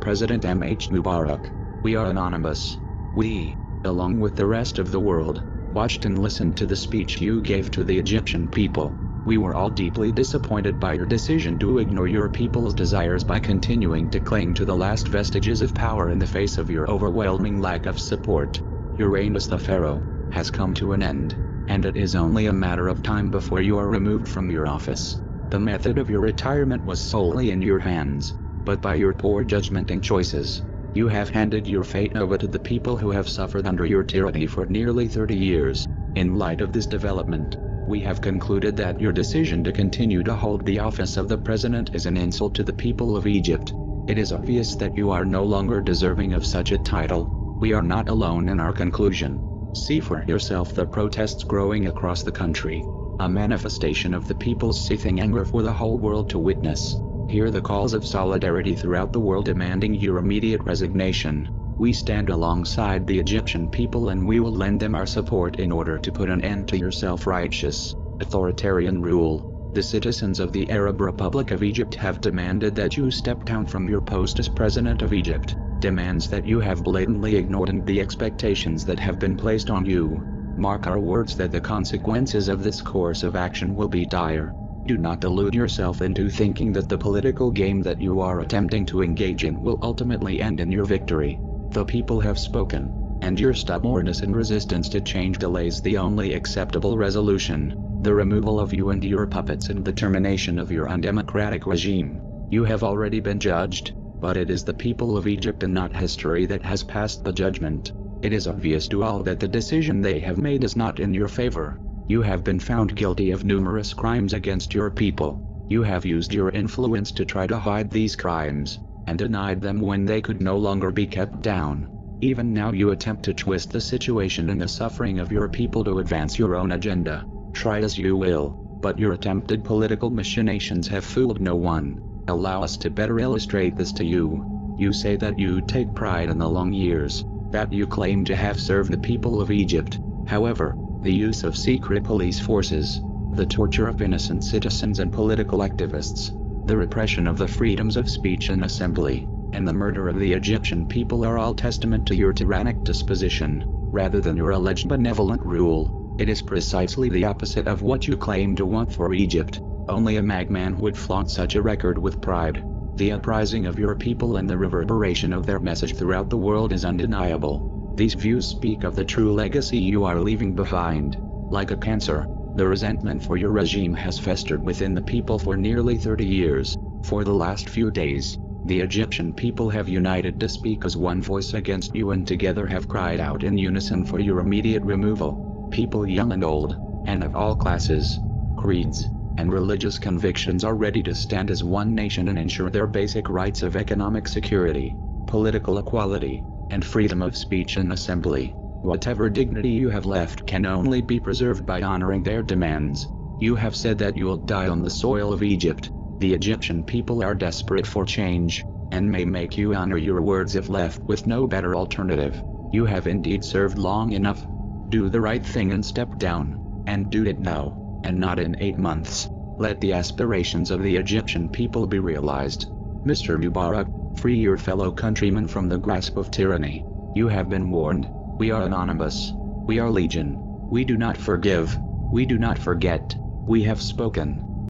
President Mubarak. We are anonymous. We, along with the rest of the world, watched and listened to the speech you gave to the Egyptian people. We were all deeply disappointed by your decision to ignore your people's desires by continuing to cling to the last vestiges of power in the face of your overwhelming lack of support. Your reign as the Pharaoh has come to an end, and it is only a matter of time before you are removed from your office. The method of your retirement was solely in your hands, but by your poor judgment and choices, you have handed your fate over to the people who have suffered under your tyranny for nearly 30 years. In light of this development, we have concluded that your decision to continue to hold the office of the president is an insult to the people of Egypt. It is obvious that you are no longer deserving of such a title. We are not alone in our conclusion. See for yourself the protests growing across the country, a manifestation of the people's seething anger for the whole world to witness. Hear the calls of solidarity throughout the world demanding your immediate resignation. We stand alongside the Egyptian people and we will lend them our support in order to put an end to your self-righteous, authoritarian rule. The citizens of the Arab Republic of Egypt have demanded that you step down from your post as President of Egypt, demands that you have blatantly ignored the expectations that have been placed on you. Mark our words that the consequences of this course of action will be dire. Do not delude yourself into thinking that the political game that you are attempting to engage in will ultimately end in your victory. The people have spoken, and your stubbornness and resistance to change delays the only acceptable resolution, the removal of you and your puppets and the termination of your undemocratic regime. You have already been judged, but it is the people of Egypt and not history that has passed the judgment. It is obvious to all that the decision they have made is not in your favor. You have been found guilty of numerous crimes against your people. You have used your influence to try to hide these crimes, and denied them when they could no longer be kept down. Even now you attempt to twist the situation and the suffering of your people to advance your own agenda. Try as you will, but your attempted political machinations have fooled no one. Allow us to better illustrate this to you. You say that you take pride in the long years that you claim to have served the people of Egypt. However, the use of secret police forces, the torture of innocent citizens and political activists, the repression of the freedoms of speech and assembly, and the murder of the Egyptian people are all testament to your tyrannic disposition, rather than your alleged benevolent rule. It is precisely the opposite of what you claim to want for Egypt. Only a madman would flaunt such a record with pride. The uprising of your people and the reverberation of their message throughout the world is undeniable. These views speak of the true legacy you are leaving behind. Like a cancer, the resentment for your regime has festered within the people for nearly 30 years. For the last few days, the Egyptian people have united to speak as one voice against you and together have cried out in unison for your immediate removal. People young and old, and of all classes, creeds, and religious convictions are ready to stand as one nation and ensure their basic rights of economic security, political equality, and freedom of speech and assembly. Whatever dignity you have left can only be preserved by honoring their demands. You have said that you will die on the soil of Egypt. The Egyptian people are desperate for change, and may make you honor your words if left with no better alternative. You have indeed served long enough. Do the right thing and step down, and do it now, and not in 8 months. Let the aspirations of the Egyptian people be realized. Mr. Mubarak, free your fellow countrymen from the grasp of tyranny. You have been warned. We are anonymous. We are legion. We do not forgive. We do not forget. We have spoken.